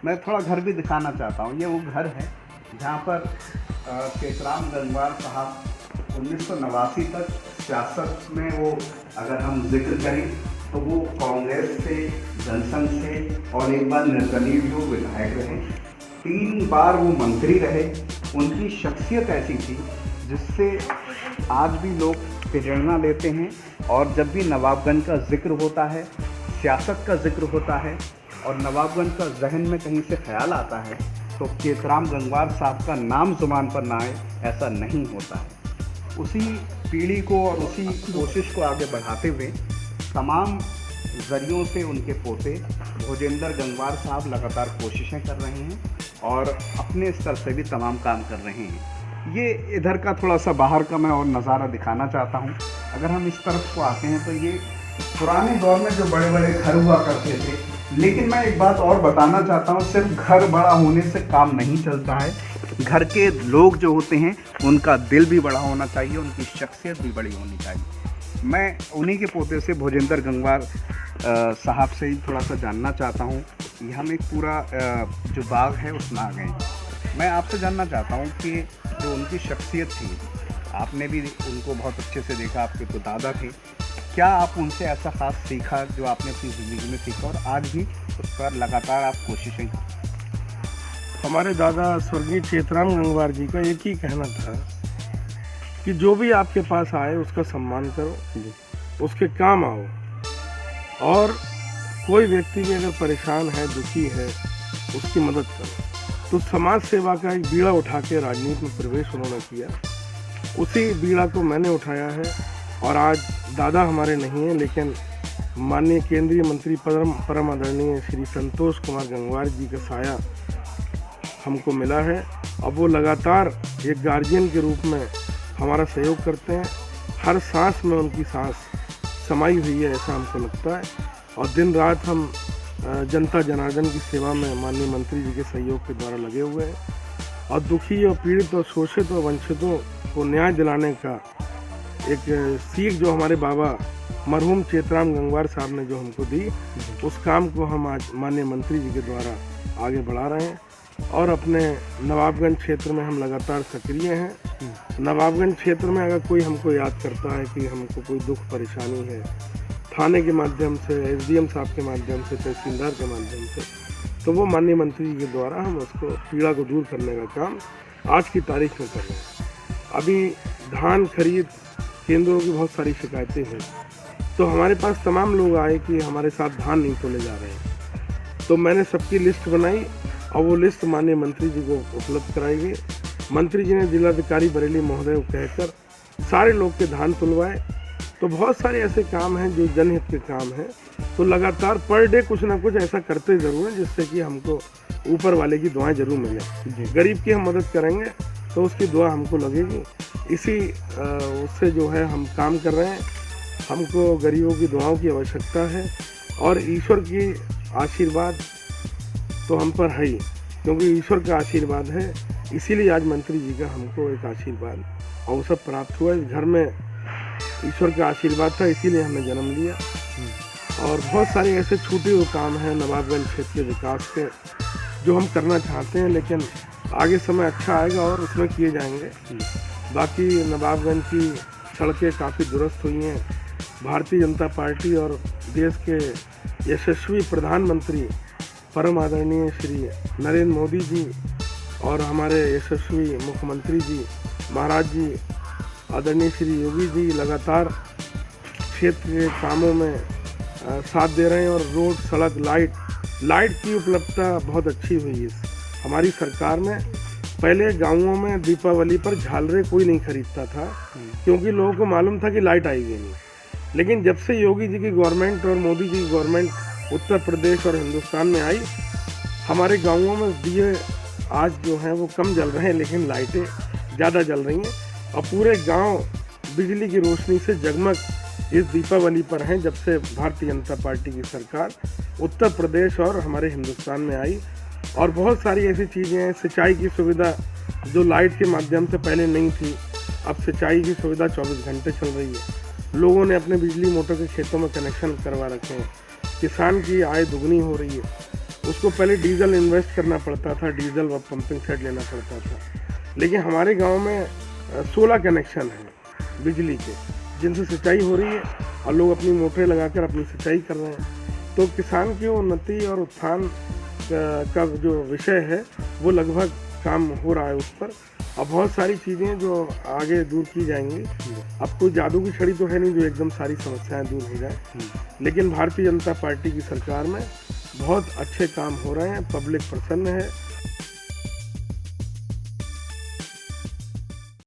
मैं थोड़ा घर भी दिखाना चाहता हूँ। ये वो घर है जहाँ पर चेतराम गंगवार साहब 1989 तक सियासत में वो, अगर हम जिक्र करें तो वो कांग्रेस से, जनसंघ से और एक बार निर्दलीय भी वो विधायक रहे। 3 बार वो मंत्री रहे। उनकी शख्सियत ऐसी थी जिससे आज भी लोग प्रेरणा लेते हैं। और जब भी नवाबगंज का जिक्र होता है, सियासत का जिक्र होता है और नवाबगंज का जहन में कहीं से ख्याल आता है तो चेतराम गंगवार साहब का नाम ज़ुबान पर ना आए, ऐसा नहीं होता है। उसी पीढ़ी को और उसी कोशिश को आगे बढ़ाते हुए तमाम ज़रियों से उनके पोते भोजेंद्र गंगवार साहब लगातार कोशिशें कर रहे हैं और अपने स्तर से भी तमाम काम कर रहे हैं। ये इधर का थोड़ा सा बाहर का मैं और नज़ारा दिखाना चाहता हूँ। अगर हम इस तरफ को आते हैं तो ये पुराने दौर में जो बड़े बड़े घर हुआ करते थे, लेकिन मैं एक बात और बताना चाहता हूँ, सिर्फ घर बड़ा होने से काम नहीं चलता है। घर के लोग जो होते हैं उनका दिल भी बड़ा होना चाहिए, उनकी शख्सियत भी बड़ी होनी चाहिए। मैं उन्हीं के पोते से भोजेंद्र गंगवार साहब से ही थोड़ा सा जानना चाहता हूँ। ये हम एक पूरा जो बाग है उसमें आ गए। मैं आपसे जानना चाहता हूँ कि जो उनकी शख्सियत थी, आपने भी उनको बहुत अच्छे से देखा, आपके तो दादा थे, क्या आप उनसे ऐसा ख़ास सीखा जो आपने अपनी ज़िंदगी में सीखा और आज भी उस पर लगातार आप कोशिशें करते? हमारे दादा स्वर्गीय चेतराम गंगवार जी का एक ही कहना था कि जो भी आपके पास आए उसका सम्मान करो, उसके काम आओ, और कोई व्यक्ति भी अगर परेशान है, दुखी है, उसकी मदद करो। तो समाज सेवा का एक बीड़ा उठा के राजनीति में प्रवेश उन्होंने किया। उसी बीड़ा को मैंने उठाया है और आज दादा हमारे नहीं हैं, लेकिन माननीय केंद्रीय मंत्री परम आदरणीय श्री संतोष कुमार गंगवार जी का साया हमको मिला है। अब वो लगातार एक गार्जियन के रूप में हमारा सहयोग करते हैं। हर सांस में उनकी सांस समाई हुई है, ऐसा हमको लगता है। और दिन रात हम जनता जनार्दन की सेवा में माननीय मंत्री जी के सहयोग के द्वारा लगे हुए हैं और दुखी और पीड़ित और शोषित और वंचितों को न्याय दिलाने का एक सीख जो हमारे बाबा मरहूम चेतराम गंगवार साहब ने जो हमको दी, उस काम को हम आज माननीय मंत्री जी के द्वारा आगे बढ़ा रहे हैं। और अपने नवाबगंज क्षेत्र में हम लगातार सक्रिय हैं। नवाबगंज क्षेत्र में अगर कोई हमको याद करता है कि हमको कोई दुख परेशानी है, थाने के माध्यम से, एसडीएम साहब के माध्यम से, तहसीलदार के माध्यम से, तो वो माननीय मंत्री जी के द्वारा हम उसको पीड़ा को दूर करने का काम आज की तारीख में कर रहे हैं। अभी धान खरीद केंद्रों की बहुत सारी शिकायतें हैं, तो हमारे पास तमाम लोग आए कि हमारे साथ धान नहीं तोले जा रहे हैं। तो मैंने सबकी लिस्ट बनाई और वो लिस्ट माननीय मंत्री जी को उपलब्ध कराई गई। मंत्री जी ने जिलाधिकारी बरेली महोदय को कहकर सारे लोग के धान तुलवाए। तो बहुत सारे ऐसे काम हैं जो जनहित के काम हैं। तो लगातार पर डे कुछ ना कुछ ऐसा करते ज़रूर हैं जिससे कि हमको ऊपर वाले की दुआएं जरूर मिलें। गरीब की हम मदद करेंगे तो उसकी दुआ हमको लगेगी। इसी उससे जो है हम काम कर रहे हैं। हमको गरीबों की दुआओं की आवश्यकता है और ईश्वर की आशीर्वाद तो हम पर है ही, क्योंकि ईश्वर का आशीर्वाद है। इसीलिए आज मंत्री जी का हमको एक आशीर्वाद अवसर प्राप्त हुआ। इस घर में ईश्वर का आशीर्वाद था, इसीलिए हमने जन्म लिया। और बहुत सारे ऐसे छूटे हुए काम हैं नवाबगंज क्षेत्र के विकास के जो हम करना चाहते हैं, लेकिन आगे समय अच्छा आएगा और उसमें किए जाएंगे। बाकी नवाबगंज की सड़कें काफ़ी दुरुस्त हुई हैं। भारतीय जनता पार्टी और देश के यशस्वी प्रधानमंत्री परम आदरणीय श्री नरेंद्र मोदी जी और हमारे यशस्वी मुख्यमंत्री जी महाराज जी आदरणीय श्री योगी जी लगातार क्षेत्र के कामों में साथ दे रहे हैं। और रोड, सड़क, लाइट की उपलब्धता बहुत अच्छी हुई है हमारी सरकार में। पहले गांवों में दीपावली पर झालरें कोई नहीं खरीदता था, क्योंकि लोगों को मालूम था कि लाइट आएगी नहीं। लेकिन जब से योगी जी की गवर्नमेंट और मोदी जी की गवर्नमेंट उत्तर प्रदेश और हिंदुस्तान में आई, हमारे गांवों में दिए आज जो हैं वो कम जल रहे हैं, लेकिन लाइटें ज़्यादा जल रही हैं और पूरे गांव बिजली की रोशनी से जगमग इस दीपावली पर हैं जब से भारतीय जनता पार्टी की सरकार उत्तर प्रदेश और हमारे हिंदुस्तान में आई। और बहुत सारी ऐसी चीज़ें हैं, सिंचाई की सुविधा जो लाइट के माध्यम से पहले नहीं थी, अब सिंचाई की सुविधा 24 घंटे चल रही है। लोगों ने अपने बिजली मोटर के खेतों में कनेक्शन करवा रखे हैं। किसान की आय दुगनी हो रही है। उसको पहले डीजल इन्वेस्ट करना पड़ता था, डीजल व पंपिंग सेट लेना पड़ता था, लेकिन हमारे गांव में 16 कनेक्शन हैं बिजली के, जिनसे सिंचाई हो रही है और लोग अपनी मोटरें लगाकर अपनी सिंचाई कर रहे हैं। तो किसान की उन्नति और उत्थान का जो विषय है वो लगभग काम हो रहा है उस पर। अब बहुत सारी चीज़ें जो आगे दूर की जाएंगी। अब कोई जादू की छड़ी तो है नहीं जो एकदम सारी समस्याएं दूर हो जाए, लेकिन भारतीय जनता पार्टी की सरकार में बहुत अच्छे काम हो रहे हैं, पब्लिक प्रसन्न है।